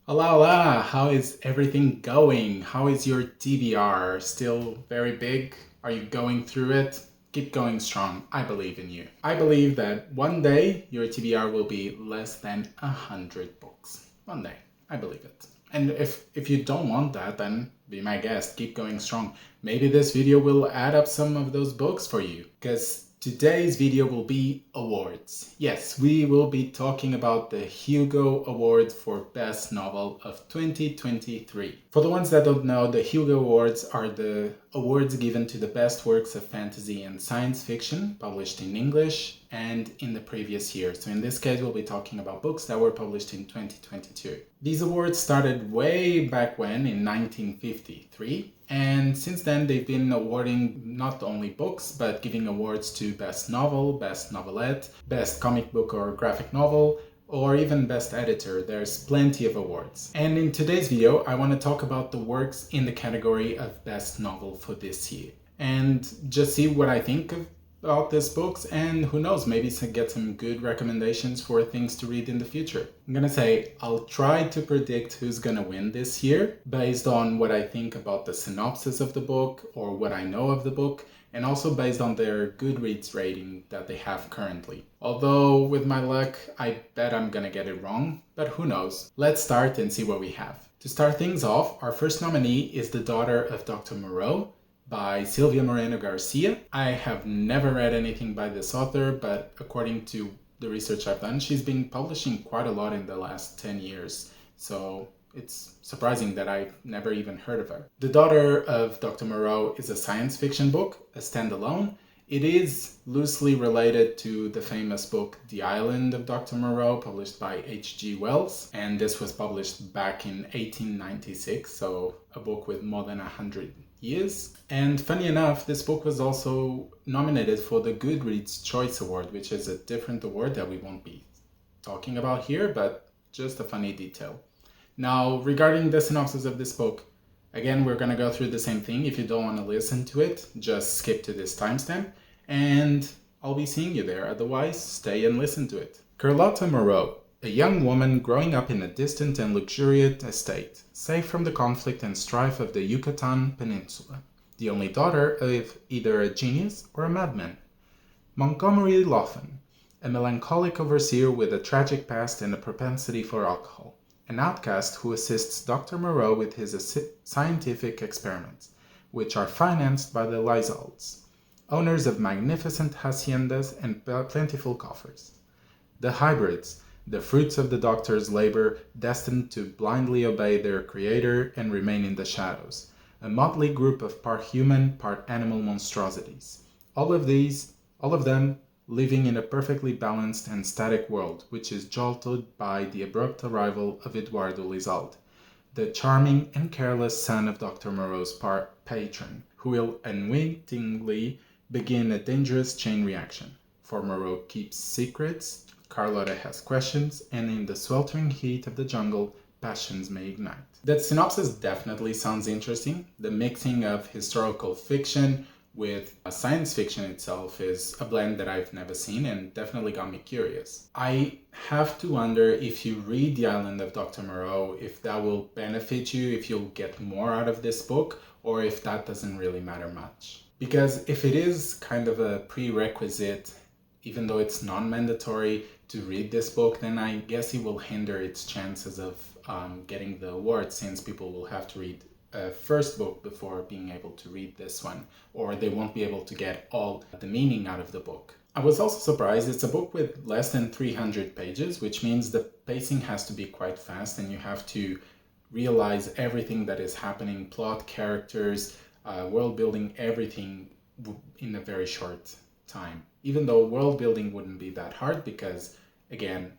Hola, hola! How is everything going? How is your TBR? Still very big? Are you going through it? Keep going strong. I believe in you. I believe that one day your TBR will be less than 100 books. One day. I believe it. And if you don't want that, then be my guest. Keep going strong. Maybe this video will add up some of those books for you. Because today's video will be awards. Yes, we will be talking about the Hugo Award for Best Novel of 2023. For the ones that don't know, the Hugo Awards are the awards given to the best works of fantasy and science fiction published in English and in the previous year. So in this case, we'll be talking about books that were published in 2022. These awards started way back when, in 1953. And since then, they've been awarding not only books, but giving awards to Best Novel, Best Novelette, Best Comic Book or Graphic Novel, or even Best Editor. There's plenty of awards. And in today's video, I want to talk about the works in the category of Best Novel for this year. And just see what I think about these books, and who knows, maybe get some good recommendations for things to read in the future. I'm gonna say I'll try to predict who's gonna win this year based on what I think about the synopsis of the book or what I know of the book, and also based on their Goodreads rating that they have currently. Although with my luck, I bet I'm gonna get it wrong, but who knows. Let's start and see what we have. To start things off, our first nominee is The Daughter of Dr Moreau by Sylvia Moreno-Garcia. I have never read anything by this author, but according to the research I've done, she's been publishing quite a lot in the last 10 years. So it's surprising that I've never even heard of her. The Daughter of Dr. Moreau is a science fiction book, a standalone. It is loosely related to the famous book The Island of Dr. Moreau, published by H.G. Wells, and this was published back in 1896, so a book with more than 100 years. And funny enough, this book was also nominated for the Goodreads Choice Award, which is a different award that we won't be talking about here, but just a funny detail. Now, regarding the synopsis of this book, again, we're going to go through the same thing. If you don't want to listen to it, just skip to this timestamp, and I'll be seeing you there. Otherwise, stay and listen to it. Carlotta Moreau, a young woman growing up in a distant and luxuriant estate, safe from the conflict and strife of the Yucatan Peninsula, the only daughter of either a genius or a madman. Montgomery Laughlin, a melancholic overseer with a tragic past and a propensity for alcohol, an outcast who assists Dr. Moreau with his scientific experiments, which are financed by the Lizalds, owners of magnificent haciendas and plentiful coffers. The hybrids, the fruits of the doctor's labor, destined to blindly obey their creator and remain in the shadows, a motley group of part human, part animal monstrosities. All of them living in a perfectly balanced and static world, which is jolted by the abrupt arrival of Eduardo Lizalde, the charming and careless son of Dr. Moreau's patron, who will unwittingly begin a dangerous chain reaction. For Moreau keeps secrets, Carlotta has questions, and in the sweltering heat of the jungle, passions may ignite. That synopsis definitely sounds interesting. The mixing of historical fiction with science fiction itself is a blend that I've never seen and definitely got me curious. I have to wonder, if you read The Island of Dr. Moreau, if that will benefit you, if you'll get more out of this book, or if that doesn't really matter much. Because if it is kind of a prerequisite, even though it's non-mandatory to read this book, then I guess it will hinder its chances of getting the award, since people will have to read a first book before being able to read this one, or they won't be able to get all the meaning out of the book. I was also surprised it's a book with less than 300 pages, which means the pacing has to be quite fast and you have to realize everything that is happening, plot, characters, world building, everything in a very short time. Even though world building wouldn't be that hard, because again,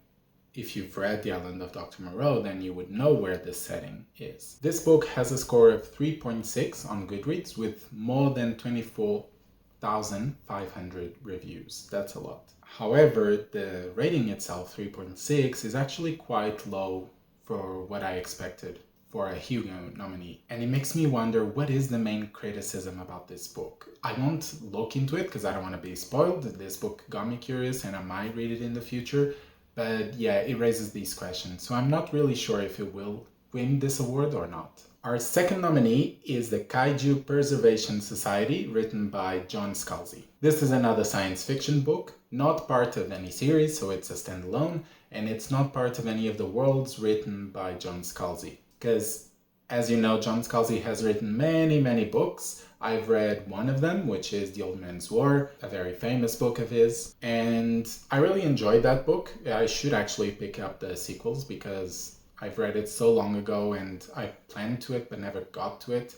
if you've read The Island of Dr. Moreau, then you would know where the setting is. This book has a score of 3.6 on Goodreads with more than 24,500 reviews. That's a lot. However, the rating itself, 3.6, is actually quite low for what I expected for a Hugo nominee. And it makes me wonder, what is the main criticism about this book? I won't look into it because I don't want to be spoiled. This book got me curious and I might read it in the future. But yeah, it raises these questions. So I'm not really sure if it will win this award or not. Our second nominee is the Kaiju Preservation Society, written by John Scalzi. This is another science fiction book, not part of any series, so it's a standalone, and it's not part of any of the worlds written by John Scalzi. Because, as you know, John Scalzi has written many books. I've read one of them, which is The Old Man's War, a very famous book of his, and I really enjoyed that book. I should actually pick up the sequels because I've read it so long ago and I planned to it but never got to it.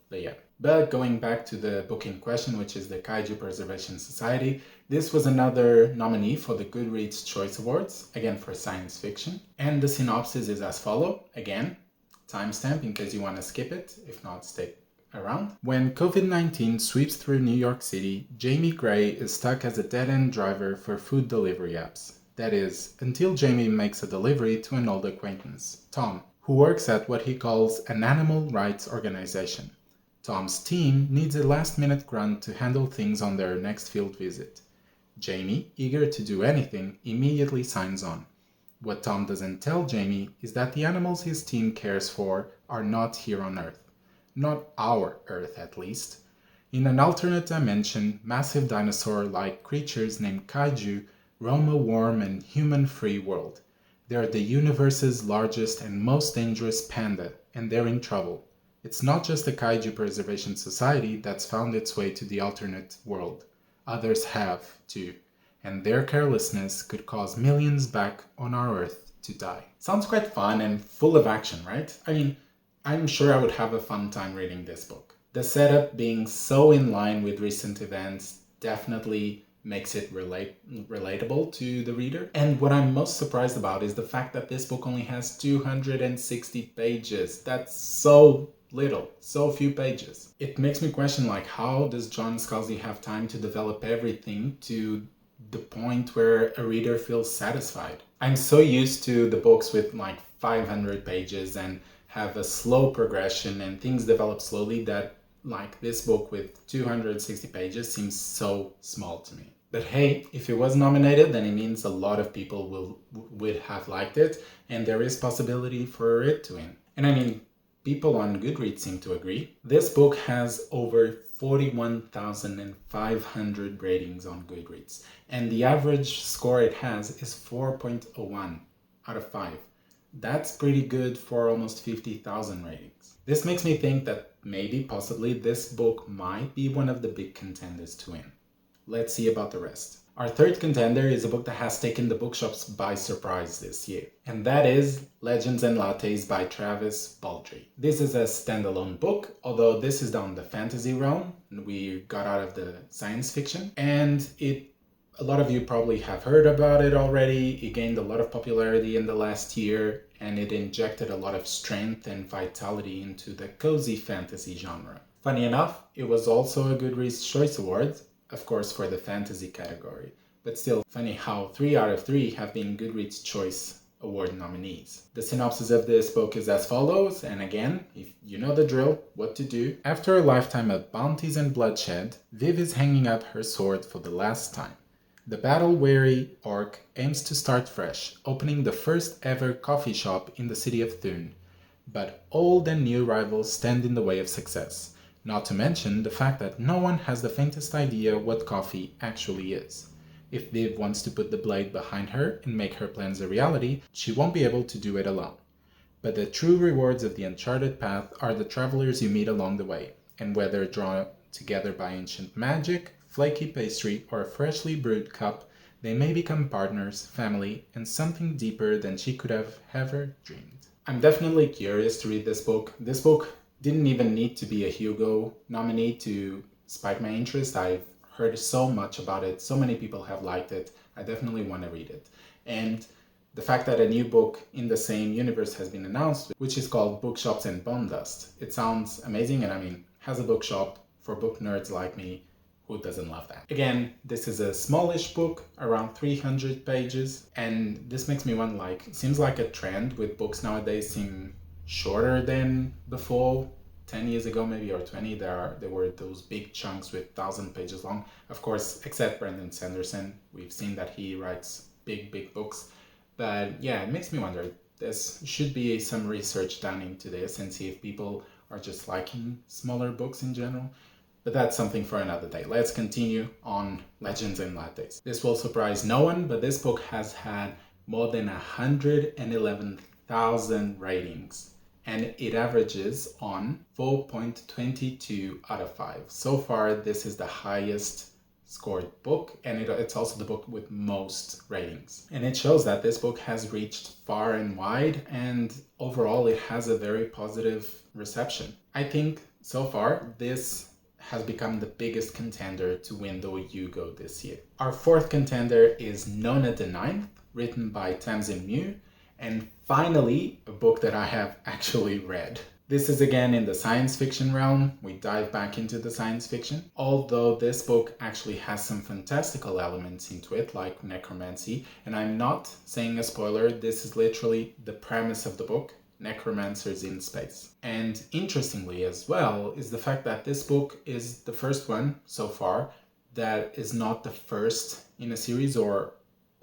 But yeah. But going back to the book in question, which is the Kaiju Preservation Society, this was another nominee for the Goodreads Choice Awards, again for science fiction. And the synopsis is as follows, again, timestamp in case you want to skip it, if not stay around. When COVID-19 sweeps through New York City, Jamie Gray is stuck as a dead-end driver for food delivery apps. That is, until Jamie makes a delivery to an old acquaintance, Tom, who works at what he calls an animal rights organization. Tom's team needs a last-minute grunt to handle things on their next field visit. Jamie, eager to do anything, immediately signs on. What Tom doesn't tell Jamie is that the animals his team cares for are not here on Earth. Not our Earth, at least. In an alternate dimension, massive dinosaur-like creatures named Kaiju roam a warm and human-free world. They are the universe's largest and most dangerous panda, and they're in trouble. It's not just the Kaiju Preservation Society that's found its way to the alternate world. Others have, too, and their carelessness could cause millions back on our Earth to die. Sounds quite fun and full of action, right? I mean, I'm sure I would have a fun time reading this book. The setup being so in line with recent events definitely makes it relatable to the reader. And what I'm most surprised about is the fact that this book only has 260 pages. That's so little, so few pages. It makes me question, like, how does John Scalzi have time to develop everything to the point where a reader feels satisfied? I'm so used to the books with like 500 pages and have a slow progression and things develop slowly that like this book with 260 pages seems so small to me. But hey, if it was nominated, then it means a lot of people would have liked it, and there is possibility for it to win. And I mean, people on Goodreads seem to agree. This book has over 41,500 ratings on Goodreads, and the average score it has is 4.01 out of 5. That's pretty good for almost 50,000 ratings. This makes me think that maybe, possibly, this book might be one of the big contenders to win. Let's see about the rest. Our third contender is a book that has taken the bookshops by surprise this year, and that is Legends and Lattes by Travis Baldree. This is a standalone book, although this is down the fantasy realm. We got out of the science fiction, and a lot of you probably have heard about it already. It gained a lot of popularity in the last year, and it injected a lot of strength and vitality into the cozy fantasy genre. Funny enough, it was also a Goodreads Choice Award, of course for the fantasy category, but still funny how 3 out of 3 have been Goodreads Choice Award nominees. The synopsis of this book is as follows, and again, if you know the drill, what to do. After a lifetime of bounties and bloodshed, Viv is hanging up her sword for the last time. The battle-weary orc aims to start fresh, opening the first ever coffee shop in the city of Thun. But old and new rivals stand in the way of success, not to mention the fact that no one has the faintest idea what coffee actually is. If Viv wants to put the blade behind her and make her plans a reality, she won't be able to do it alone. But the true rewards of the uncharted path are the travelers you meet along the way, and whether drawn together by ancient magic, flaky pastry, or a freshly brewed cup, they may become partners, family, and something deeper than she could have ever dreamed. I'm definitely curious to read this book. This book didn't even need to be a Hugo nominee to spike my interest. I've heard so much about it. So many people have liked it. I definitely want to read it. And the fact that a new book in the same universe has been announced, which is called Bookshops and Bone Dust. It sounds amazing, and I mean, has a bookshop for book nerds like me. Who doesn't love that? Again, this is a smallish book, around 300 pages, and this makes me wonder, like, seems like a trend with books nowadays seem shorter than before. 10 years ago maybe, or 20, there were those big chunks with 1,000 pages long. Of course, except Brandon Sanderson. We've seen that he writes big books. But yeah, it makes me wonder, This should be some research done into this and see if people are just liking smaller books in general. But that's something for another day. Let's continue on Legends and Lattes. This will surprise no one, but this book has had more than 111,000 ratings, and it averages on 4.22 out of 5. So far, this is the highest scored book, and it's also the book with most ratings. And it shows that this book has reached far and wide, and overall it has a very positive reception. I think so far this has become the biggest contender to win the Hugo this year. Our fourth contender is Nona the Ninth, written by Tamsin Muir, and finally a book that I have actually read. This is again in the science fiction realm. We dive back into the science fiction, although this book actually has some fantastical elements into it, like necromancy, and I'm not saying a spoiler, this is literally the premise of the book. Necromancers in space. And interestingly as well is the fact that this book is the first one so far that is not the first in a series or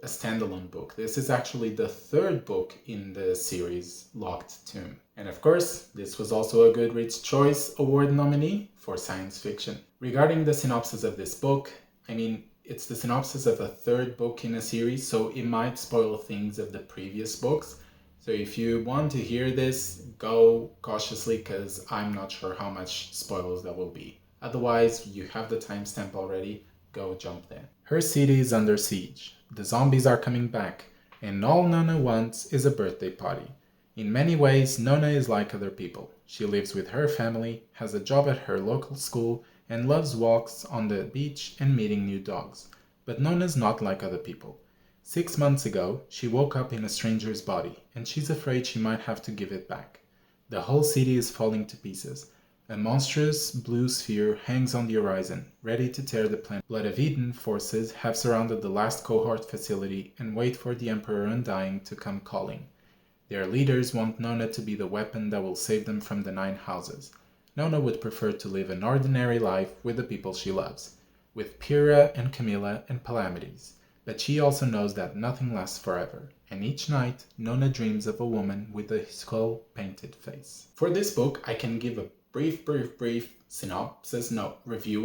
a standalone book. This is actually the third book in the series Locked Tomb. And of course, this was also a Goodreads Choice Award nominee for science fiction. Regarding the synopsis of this book, I mean, it's the synopsis of a third book in a series, so it might spoil things of the previous books. So if you want to hear this, go cautiously because I'm not sure how much spoilers there will be. Otherwise, you have the timestamp already, go jump there. Her city is under siege, the zombies are coming back, and all Nona wants is a birthday party. In many ways, Nona is like other people. She lives with her family, has a job at her local school, and loves walks on the beach and meeting new dogs. But Nona's not like other people. 6 months ago, she woke up in a stranger's body, and she's afraid she might have to give it back. The whole city is falling to pieces. A monstrous blue sphere hangs on the horizon, ready to tear the planet. Blood of Eden forces have surrounded the last cohort facility and wait for the Emperor Undying to come calling. Their leaders want Nona to be the weapon that will save them from the 9 houses. Nona would prefer to live an ordinary life with the people she loves, with Pyrrha and Camilla and Palamedes. But she also knows that nothing lasts forever, and each night Nona dreams of a woman with a skull-painted face. For this book, I can give a brief review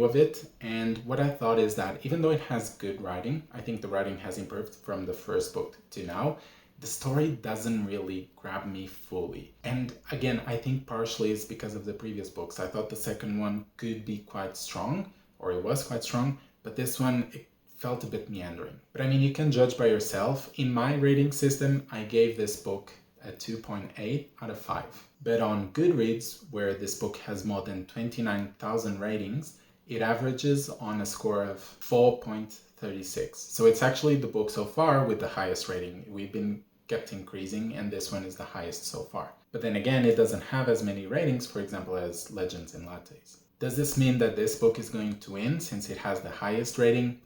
of it, and what I thought is that even though it has good writing, I think the writing has improved from the first book to now, the story doesn't really grab me fully. And again, I think partially it's because of the previous books. I thought the second one could be quite strong, or it was quite strong, but this one, it felt a bit meandering. But I mean, you can judge by yourself. In my rating system, I gave this book a 2.8 out of 5. But on Goodreads, where this book has more than 29,000 ratings, it averages on a score of 4.36. So it's actually the book so far with the highest rating. We've been kept increasing, and this one is the highest so far. But then again, it doesn't have as many ratings, for example, as Legends and Lattes. Does this mean that this book is going to win since it has the highest rating?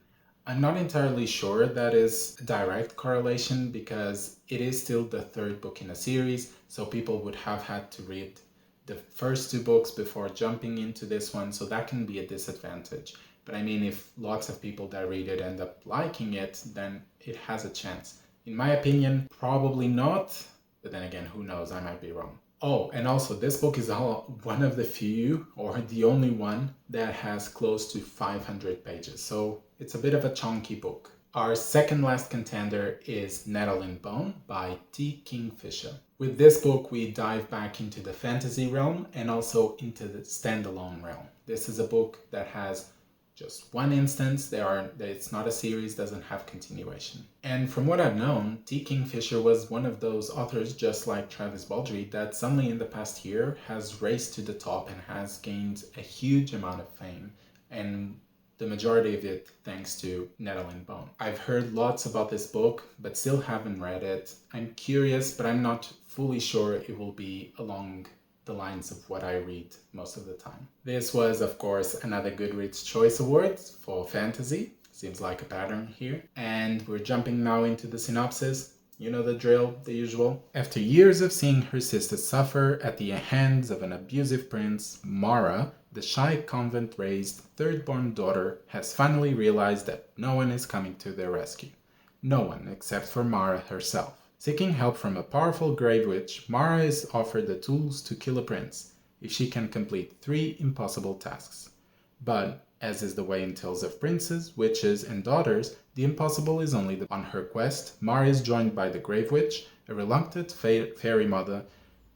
I'm not entirely sure that is a direct correlation because it is still the third book in a series, so people would have had to read the first 2 books before jumping into this one, so that can be a disadvantage. But I mean, if lots of people that read it end up liking it, then it has a chance. In my opinion, probably not, but then again, who knows, I might be wrong. Oh, and also this book is one of the few, or the only one, that has close to 500 pages, so it's a bit of a chunky book. Our second last contender is Nettle and Bone by T. Kingfisher. With this book, we dive back into the fantasy realm and also into the standalone realm. This is a book that has just one instance. It's not a series, doesn't have continuation. And from what I've known, T. Kingfisher was one of those authors, just like Travis Baldree, that suddenly in the past year has raced to the top and has gained a huge amount of fame. And the majority of it thanks to Nettle and Bone. I've heard lots about this book, but still haven't read it. I'm curious, but I'm not fully sure it will be along the lines of what I read most of the time. This was, of course, another Goodreads Choice Awards for fantasy. Seems like a pattern here. And we're jumping now into the synopsis. You know the drill, the usual. After years of seeing her sister suffer at the hands of an abusive prince, Mara, the shy convent-raised third-born daughter, has finally realized that no one is coming to their rescue. No one except for Mara herself. Seeking help from a powerful grave witch, Mara is offered the tools to kill a prince if she can complete 3 impossible tasks. But, as is the way in tales of princes, witches, and daughters, the impossible is only on her quest. Mara is joined by the grave witch, a reluctant fairy mother,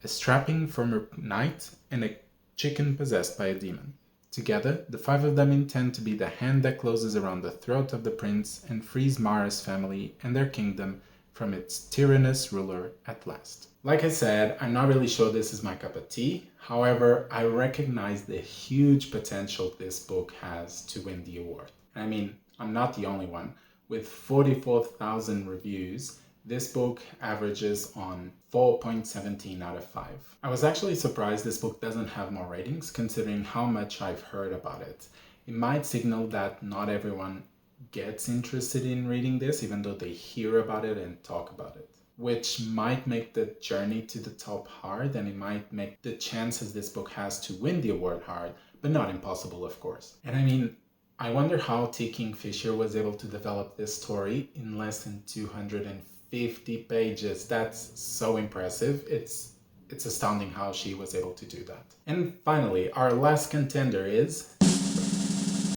a strapping former knight, and a chicken possessed by a demon. Together, the 5 of them intend to be the hand that closes around the throat of the prince and frees Mara's family and their kingdom from its tyrannous ruler at last. Like I said, I'm not really sure this is my cup of tea. However, I recognize the huge potential this book has to win the award. I mean, I'm not the only one. With 44,000 reviews, this book averages on 4.17 out of 5. I was actually surprised this book doesn't have more ratings, considering how much I've heard about it. It might signal that not everyone gets interested in reading this, even though they hear about it and talk about it, which might make the journey to the top hard, and it might make the chances this book has to win the award hard, but not impossible, of course. And I mean, I wonder how T. Kingfisher was able to develop this story in less than 250 pages. That's so impressive. It's astounding how she was able to do that. And finally, our last contender is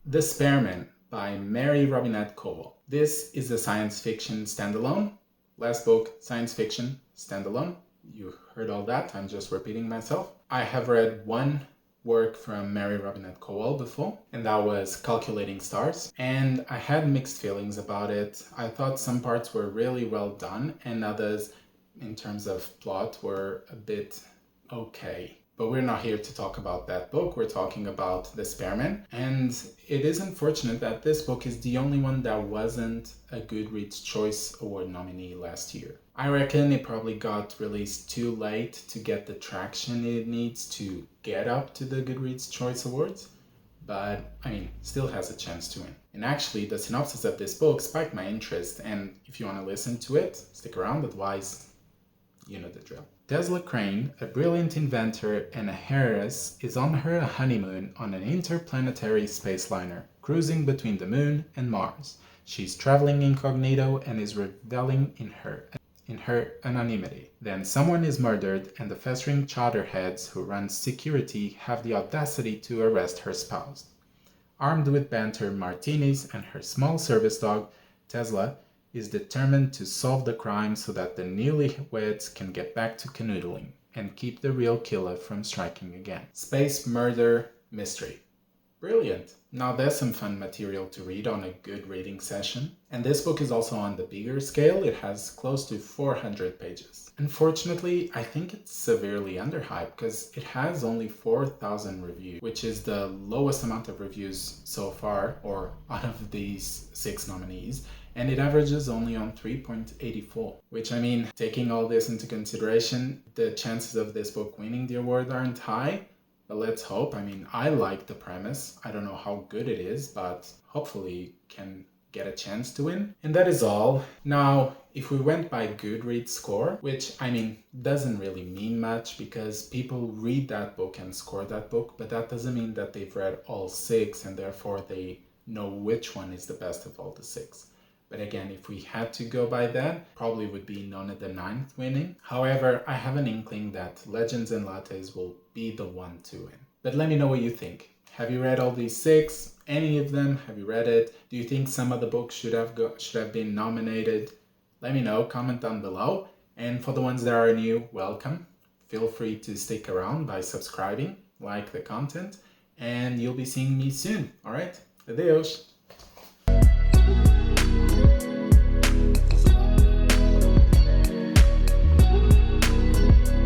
The Spearman by Mary Robinette Kowal. This is a science fiction standalone. Last book, science fiction standalone. You heard all that, I'm just repeating myself. I have read one work from Mary Robinette Kowal before, and that was Calculating Stars, and I had mixed feelings about it. I thought some parts were really well done, and others, in terms of plot, were a bit okay. But we're not here to talk about that book, we're talking about The Spearman. And it is unfortunate that this book is the only one that wasn't a Goodreads Choice Award nominee last year. I reckon it probably got released too late to get the traction it needs to get up to the Goodreads Choice Awards. But, I mean, still has a chance to win. And actually, the synopsis of this book spiked my interest, and if you want to listen to it, stick around, otherwise, you know the drill. Tesla Crane, a brilliant inventor and a heiress, is on her honeymoon on an interplanetary space liner, cruising between the moon and Mars. She's traveling incognito and is reveling in her anonymity. Then someone is murdered, and the festering chowderheads who run security have the audacity to arrest her spouse. Armed with banter martinis and her small service dog, Tesla is determined to solve the crime so that the newlyweds can get back to canoodling and keep the real killer from striking again. Space murder mystery. Brilliant. Now there's some fun material to read on a good reading session. And this book is also on the bigger scale. It has close to 400 pages. Unfortunately, I think it's severely underhyped because it has only 4,000 reviews, which is the lowest amount of reviews so far, or out of these 6 nominees. And it averages only on 3.84, which, I mean, taking all this into consideration, the chances of this book winning the award aren't high, but let's hope. I mean, I like the premise. I don't know how good it is, but hopefully can get a chance to win. And that is all. Now, if we went by Goodreads score, which, I mean, doesn't really mean much because people read that book and score that book, but that doesn't mean that they've read all 6 and therefore they know which one is the best of all the 6. But again, if we had to go by that, probably would be Nona the Ninth winning. However, I have an inkling that Legends and Lattes will be the one to win. But let me know what you think. Have you read all these 6? Any of them? Have you read it? Do you think some of the books should have been nominated? Let me know, comment down below. And for the ones that are new, welcome. Feel free to stick around by subscribing, like the content, and you'll be seeing me soon. Alright? Adeus!